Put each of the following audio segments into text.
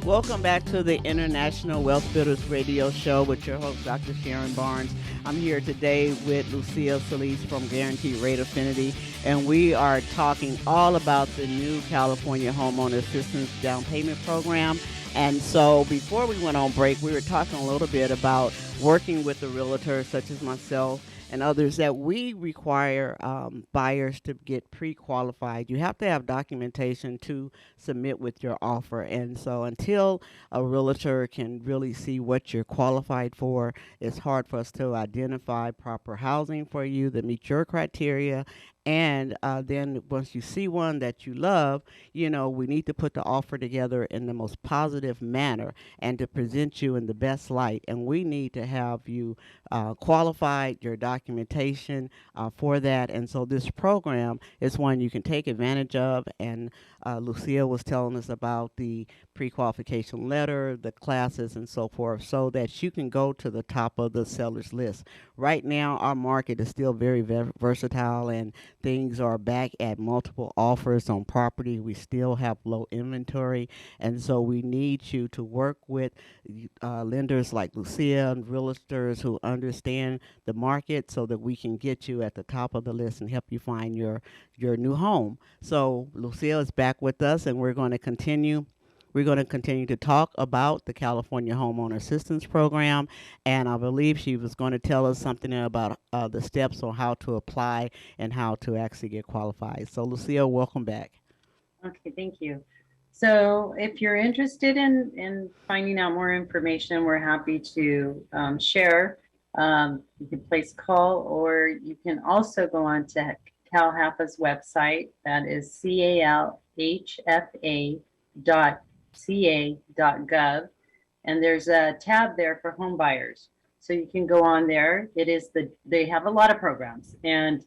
Welcome back to the International Wealth Builders Radio Show with your host, Dr. Sharon Barnes. I'm here today with Lucia Solis from Guaranteed Rate Affinity, and we are talking all about the new California Homeowner Assistance Down Payment Program. And so before we went on break, we were talking a little bit about working with the realtors such as myself and others that we require buyers to get pre-qualified. You have to have documentation to submit with your offer. And so until a realtor can really see what you're qualified for, it's hard for us to identify proper housing for you that meet your criteria. And then once you see one that you love, we need to put the offer together in the most positive manner and to present you in the best light. And we need to have you qualified, your documentation for that. And so this program is one you can take advantage of. And Lucia was telling us about the pre-qualification letter, the classes, and so forth, so that you can go to the top of the seller's list. Right now, our market is still very versatile, and things are back at multiple offers on property. We still have low inventory, and so we need you to work with lenders like Lucia and realtors who understand the market so that we can get you at the top of the list and help you find your new home. So Lucia is back with us, and we're going to continue. We're going to continue to talk about the California Homeowner Assistance Program, and I believe she was going to tell us something about the steps on how to apply and how to actually get qualified. So, Lucia, welcome back. Okay, thank you. So if you're interested in finding out more information, we're happy to share. You can place a call, or you can also go on to CalHFA's website. That is calhfa.ca.gov. And there's a tab there for home buyers. So you can go on there. They have a lot of programs. And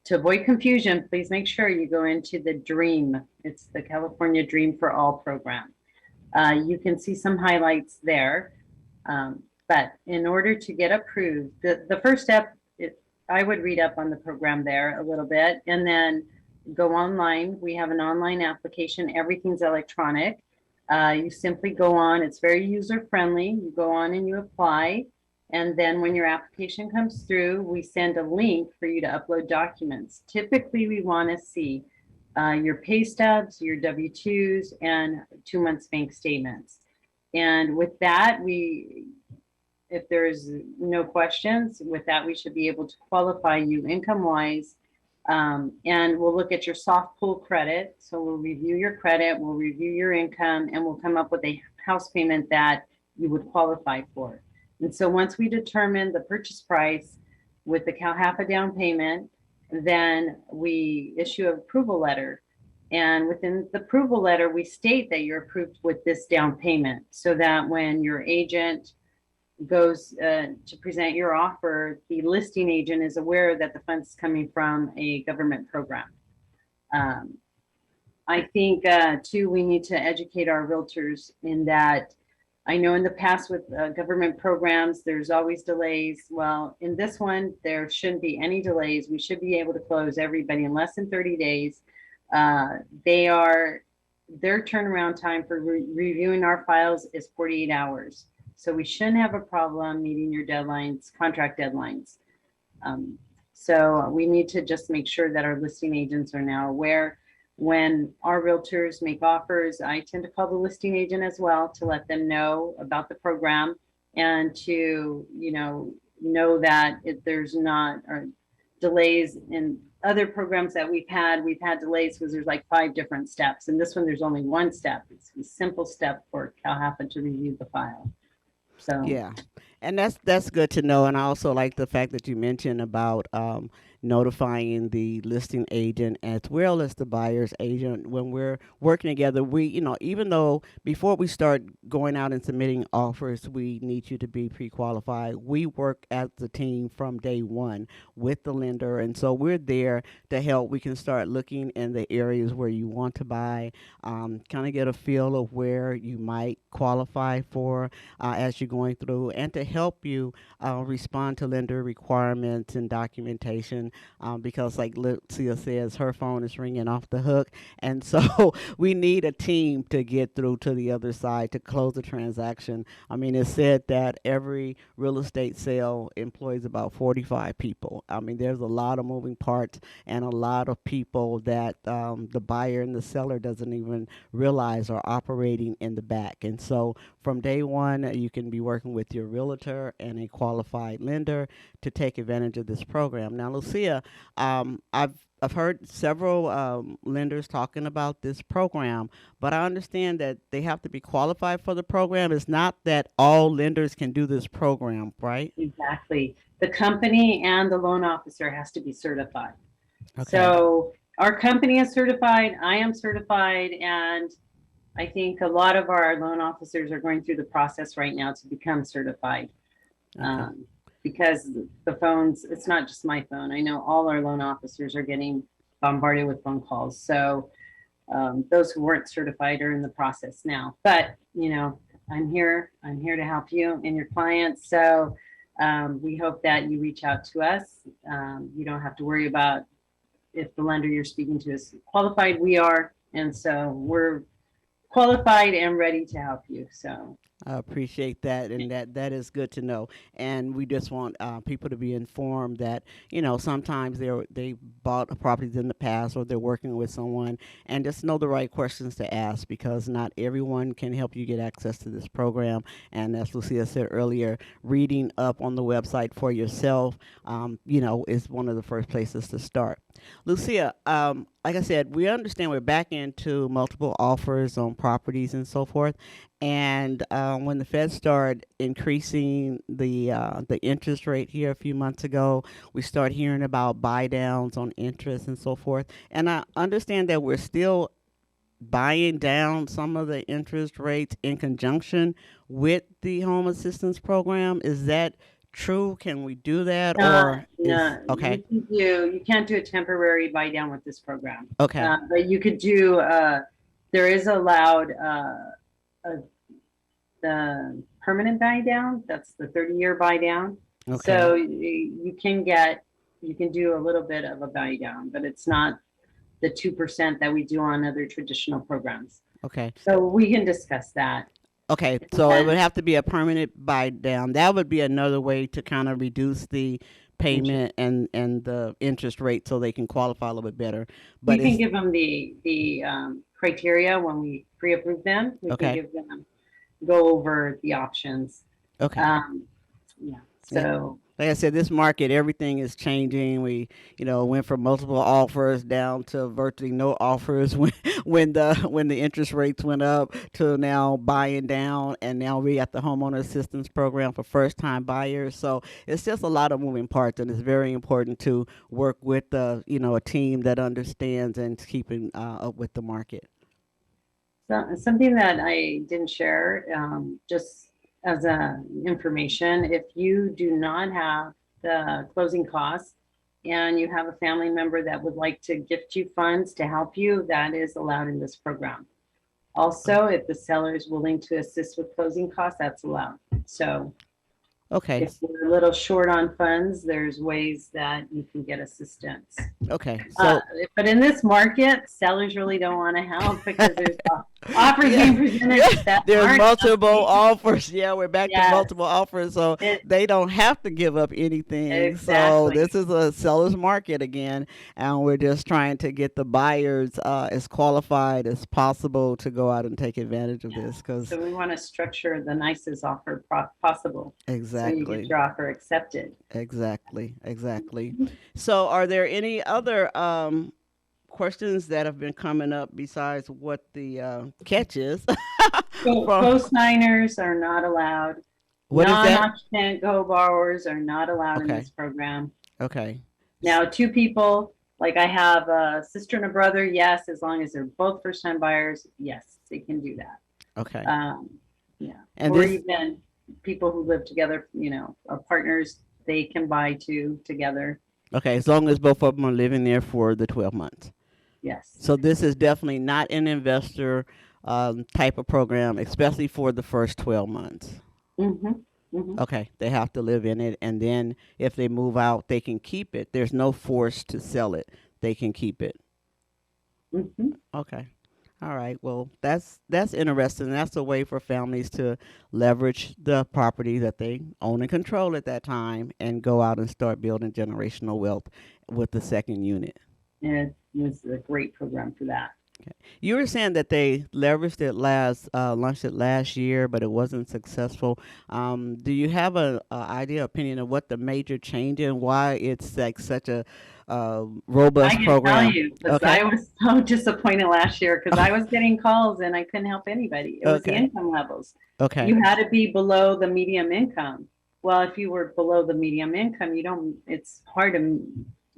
to avoid confusion, please make sure you go into the DREAM. It's the California Dream for All program. You can see some highlights there. But in order to get approved, the first step, I would read up on the program there a little bit and then go online. We have an online application. Everything's electronic. You simply go on. It's very user friendly. You go on and you apply. And then when your application comes through, we send a link for you to upload documents. Typically, we want to see your pay stubs, your W-2s, and 2 months bank statements. And with that, if there's no questions, with that, we should be able to qualify you income-wise. And we'll look at your soft pull credit. So we'll review your credit, we'll review your income, and we'll come up with a house payment that you would qualify for. And so once we determine the purchase price with the CalHFA down payment, then we issue an approval letter. And within the approval letter, we state that you're approved with this down payment so that when your agent goes to present your offer, the listing agent is aware that the funds coming from a government program. I think, too, we need to educate our realtors in that. I know in the past with government programs, there's always delays. Well, in this one, there shouldn't be any delays. We should be able to close everybody in less than 30 days. Their turnaround time for reviewing our files is 48 hours. So we shouldn't have a problem meeting your deadlines, contract deadlines. So we need to just make sure that our listing agents are now aware. When our realtors make offers, I tend to call the listing agent as well to let them know about the program and to, know that if there's not delays in other programs that we've had delays because there's like 5 different steps. And this one, there's only one step. It's a simple step for CalHFA to review the file. So Yeah, and that's good to know. And I also like the fact that you mentioned about notifying the listing agent as well as the buyer's agent when we're working together. We, even though before we start going out and submitting offers, we need you to be pre-qualified. We work as a team from day one with the lender, and so we're there to help. We can start looking in the areas where you want to buy, kind of get a feel of where you might qualify for as you're going through, and to help you respond to lender requirements and documentation transaction because, like Lucia says, her phone is ringing off the hook. And so we need a team to get through to the other side to close the transaction. I mean, it's said that every real estate sale employs about 45 people. I mean, there's a lot of moving parts and a lot of people that the buyer and the seller doesn't even realize are operating in the back. And so from day one, you can be working with your realtor and a qualified lender to take advantage of this program. Now, Lucia, I've heard several lenders talking about this program, but I understand that they have to be qualified for the program. It's not that all lenders can do this program, right? Exactly. The company and the loan officer has to be certified. Okay. So our company is certified, I am certified, and I think a lot of our loan officers are going through the process right now to become certified. Okay. Because the phones, it's not just my phone. I know all our loan officers are getting bombarded with phone calls. So those who weren't certified are in the process now. But, I'm here to help you and your clients. So we hope that you reach out to us. You don't have to worry about if the lender you're speaking to is qualified. We are. And so we're qualified and ready to help you. So I appreciate that, and that is good to know. And we just want people to be informed that sometimes they bought properties in the past, or they're working with someone, and just know the right questions to ask because not everyone can help you get access to this program. And as Lucia said earlier, reading up on the website for yourself, is one of the first places to start. Lucia, like I said, we understand we're back into multiple offers on properties and so forth. And when the Fed started increasing the interest rate here a few months ago, we start hearing about buy downs on interest and so forth. And I understand that we're still buying down some of the interest rates in conjunction with the home assistance program. Is that true? Can we do that, or is no, okay? you can't do a temporary buy down with this program. Okay. But you could do, there is allowed the permanent buy down. That's the 30-year buy down. Okay. So you can do a little bit of a buy down, but it's not the 2% that we do on other traditional programs. Okay. So we can discuss that. Okay, so it would have to be a permanent buy down. That would be another way to kind of reduce the payment and the interest rate so they can qualify a little bit better. But You can give them the criteria when we pre-approve them. We can okay, give them, go over the options. okay. Yeah. Yeah. So Like I said, this market, everything is changing. We, went from multiple offers down to virtually no offers when the interest rates went up to now buying down, and now we got the homeowner assistance program for first time buyers. So it's just a lot of moving parts, and it's very important to work with a team that understands and is keeping up with the market. something that I didn't share, just as a information, if you do not have the closing costs and you have a family member that would like to gift you funds to help you, that is allowed in this program. Also, if the seller is willing to assist with closing costs, that's allowed. So Okay, if you're a little short on funds, there's ways that you can get assistance. okay. So But in this market, sellers really don't want to help because there's offers yeah, being presented that there's aren't multiple healthy. offers. Yeah, we're back to Yes, multiple offers, so it, they don't have to give up anything. So exactly. this is a seller's market again, and we're just trying to get the buyers as qualified as possible to go out and take advantage of Yeah. this. Because So we want to structure the nicest offer possible so you get exactly, your offer accepted. exactly. So, are there any other questions that have been coming up besides what the catch is? So From co-signers are not allowed. what is that? Non-occupant co-borrowers are not allowed in Okay, this program. okay, Now, two people, like I have a sister and a brother, yes, as long as they're both first-time buyers, yes, they can do that. okay. Yeah, And or this even people who live together, are partners, they can buy two together. okay, as long as both of them are living there for the 12 months. Yes. So this is definitely not an investor type of program, especially for the first 12 months. hmm Hmm. Okay, they have to live in it, and then if they move out, they can keep it. There's no force to sell it. They can keep it. Hmm. Okay. All right. Well, that's interesting. That's a way for families to leverage the property that they own and control at that time and go out and start building generational wealth with the second unit. It was a great program for that. Okay. You were saying that they leveraged it launched it last year, but it wasn't successful. Do you have a idea, opinion of what the major change and why it's like such a I robust can tell program? you because Okay. I was so disappointed last year because I was getting calls and I couldn't help anybody. It was the Okay. income levels. Okay. You had to be below the medium income. Well, if you were below the medium income, you don't, it's hard to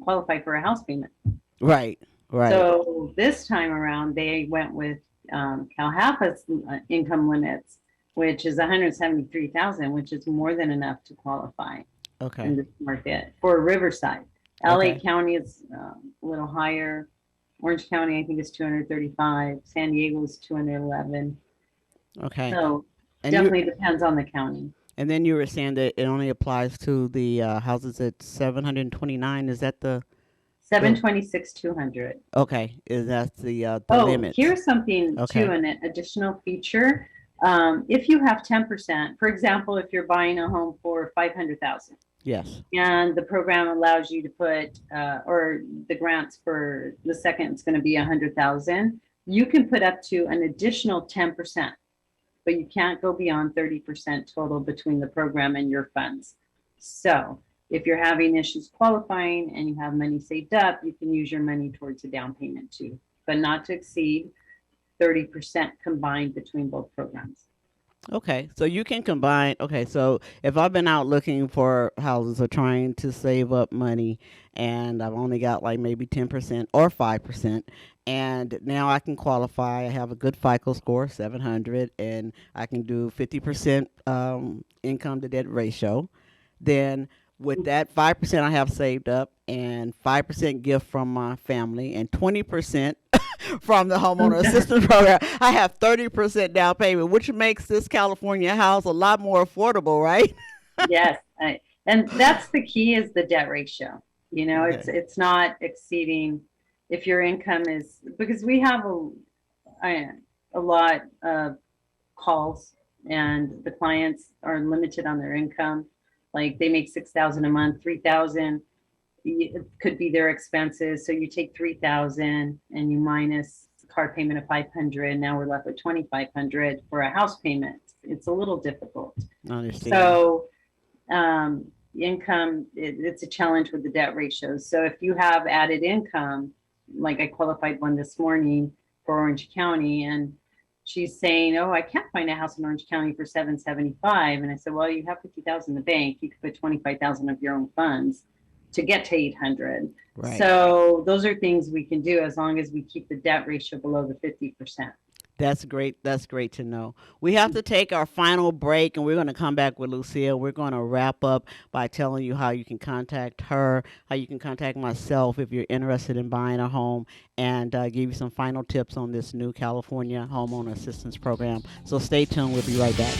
qualify for a house payment. Right. Right. So this time around, they went with CalHFA's income limits, which is 173,000, which is more than enough to qualify in Okay. this market for Riverside. LA Okay. County is a little higher. Orange County, I think, is 235. San Diego is 211. Okay. So And you definitely depends on the county. and then you were saying that it only applies to the houses at 729. Is that the 726, 200. okay? Is that the Oh, limit? here's something too, Okay. an additional feature. If you have 10%, for example, if you're buying a home for 500,000 Yes. and the program allows you to put, or the grants for the second, it's going to be 100,000, you can put up to an additional 10%, but you can't go beyond 30% total between the program and your funds. So if you're having issues qualifying and you have money saved up, you can use your money towards a down payment too, but not to exceed 30% combined between both programs. Okay, so you can combine. Okay, so if I've been out looking for houses or trying to save up money, and I've only got like maybe 10% or 5%, and now I can qualify. I have a good FICO score, 700, and I can do 50% income to debt ratio. Then with that 5% I have saved up, and 5% gift from my family, and 20% from the homeowner assistance program, I have 30% down payment, which makes this California house a lot more affordable, right? Yes, and that's the key is the debt ratio. You know, it's Okay. it's not exceeding if your income is because we have I- a lot of calls and the clients are limited on their income. Like they make 6,000 a month, 3,000 it could be their expenses. So you take 3,000 and you minus car payment of 500. Now we're left with 2,500 for a house payment. It's a little difficult. I understand. So income, it's a challenge with the debt ratios. So if you have added income, like I qualified one this morning for Orange County, and she's saying, "Oh, I can't find a house in Orange County for 775." And I said, "Well, you have 50,000 in the bank. You could put 25,000 of your own funds to get to 800." Right. So those are things we can do as long as we keep the debt ratio below the 50%. That's great. That's great to know. We have to take our final break, and we're going to come back with Lucille. We're going to wrap up by telling you how you can contact her, how you can contact myself if you're interested in buying a home, and give you some final tips on this new California homeowner assistance program. So stay tuned. We'll be right back.